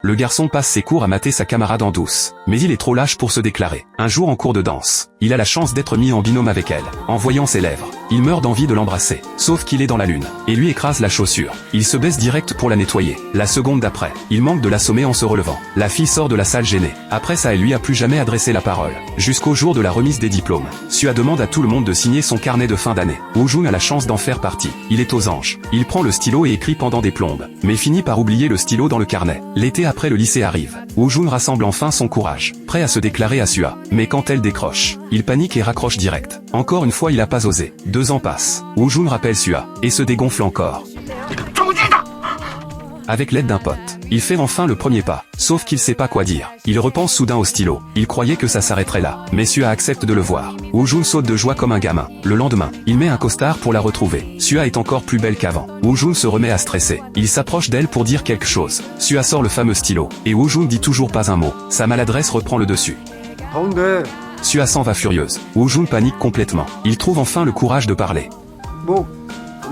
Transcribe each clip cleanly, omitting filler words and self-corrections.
Le garçon passe ses cours à mater sa camarade en douce. Mais il est trop lâche pour se déclarer. Un jour en cours de danse, il a la chance d'être mis en binôme avec elle. En voyant ses lèvres, il meurt d'envie de l'embrasser. Sauf qu'il est dans la lune, et lui écrase la chaussure. Il se baisse direct pour la nettoyer. La seconde d'après, il manque de l'assommer en se relevant. La fille sort de la salle gênée. Après ça, elle lui a plus jamais adressé la parole. Jusqu'au jour de la remise des diplômes. Sua demande à tout le monde de signer son carnet de fin d'année. Woo-jung a la chance d'en faire partie. Il est aux anges. Il prend le stylo et écrit pendant des plombes. Mais finit par oublier le stylo dans le carnet. L'été après, le lycée arrive. Woo-jung rassemble enfin son courage, prêt à se déclarer à Sua. Mais quand elle décroche, il panique et raccroche direct. Encore une fois, il a pas osé. 2 ans passent. Woo-jung rappelle Sua, et se dégonfle encore. Avec l'aide d'un pote, il fait enfin le premier pas, sauf qu'il sait pas quoi dire. Il repense soudain au stylo. Il croyait que ça s'arrêterait là. Mais Sua accepte de le voir. Woo-jung saute de joie comme un gamin. Le lendemain, il met un costard pour la retrouver. Sua est encore plus belle qu'avant. Woo-jung se remet à stresser. Il s'approche d'elle pour dire quelque chose. Sua sort le fameux stylo. Et Woo-jung dit toujours pas un mot. Sa maladresse reprend le dessus. Sua s'en va furieuse. Woo-jung panique complètement. Il trouve enfin le courage de parler. Bon,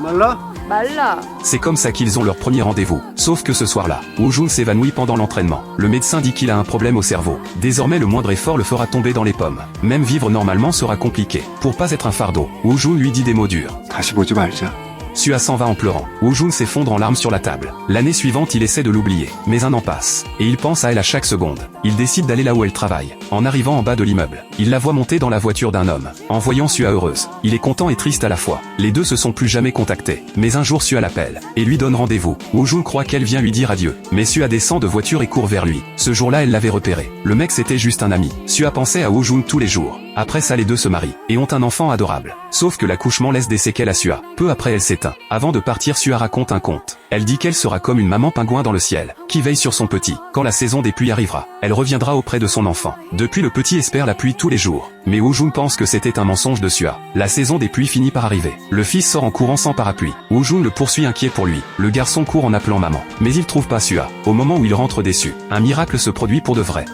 말라? 말라. C'est comme ça qu'ils ont leur premier rendez-vous. Sauf que ce soir-là, Woo-jung s'évanouit pendant l'entraînement. Le médecin dit qu'il a un problème au cerveau. Désormais, le moindre effort le fera tomber dans les pommes. Même vivre normalement sera compliqué. Pour pas être un fardeau, Woo-jung lui dit des mots durs. 다시 보지 말자. Sua s'en va en pleurant. Woo-jung s'effondre en larmes sur la table. L'année suivante, il essaie de l'oublier. Mais un an passe. Et il pense à elle à chaque seconde. Il décide d'aller là où elle travaille. En arrivant en bas de l'immeuble, il la voit monter dans la voiture d'un homme. En voyant Sua heureuse, il est content et triste à la fois. Les deux se sont plus jamais contactés. Mais un jour, Sua l'appelle et lui donne rendez-vous. Woo-jung croit qu'elle vient lui dire adieu. Mais Sua descend de voiture et court vers lui. Ce jour-là, elle l'avait repéré. Le mec, c'était juste un ami. Sua pensait à Woo-jung tous les jours. Après ça, les deux se marient et ont un enfant adorable. Sauf que l'accouchement laisse des séquelles à Sua. Peu après, elle s'éteint. Avant de partir, Sua raconte un conte. Elle dit qu'elle sera comme une maman pingouin dans le ciel, qui veille sur son petit. Quand la saison des pluies arrivera, elle reviendra auprès de son enfant. Depuis, le petit espère la pluie tous les jours. Mais Woo-jung pense que c'était un mensonge de Sua. La saison des pluies finit par arriver. Le fils sort en courant sans parapluie. Woo-jung le poursuit inquiet pour lui. Le garçon court en appelant maman. Mais il trouve pas Sua. Au moment où il rentre déçu, un miracle se produit pour de vrai.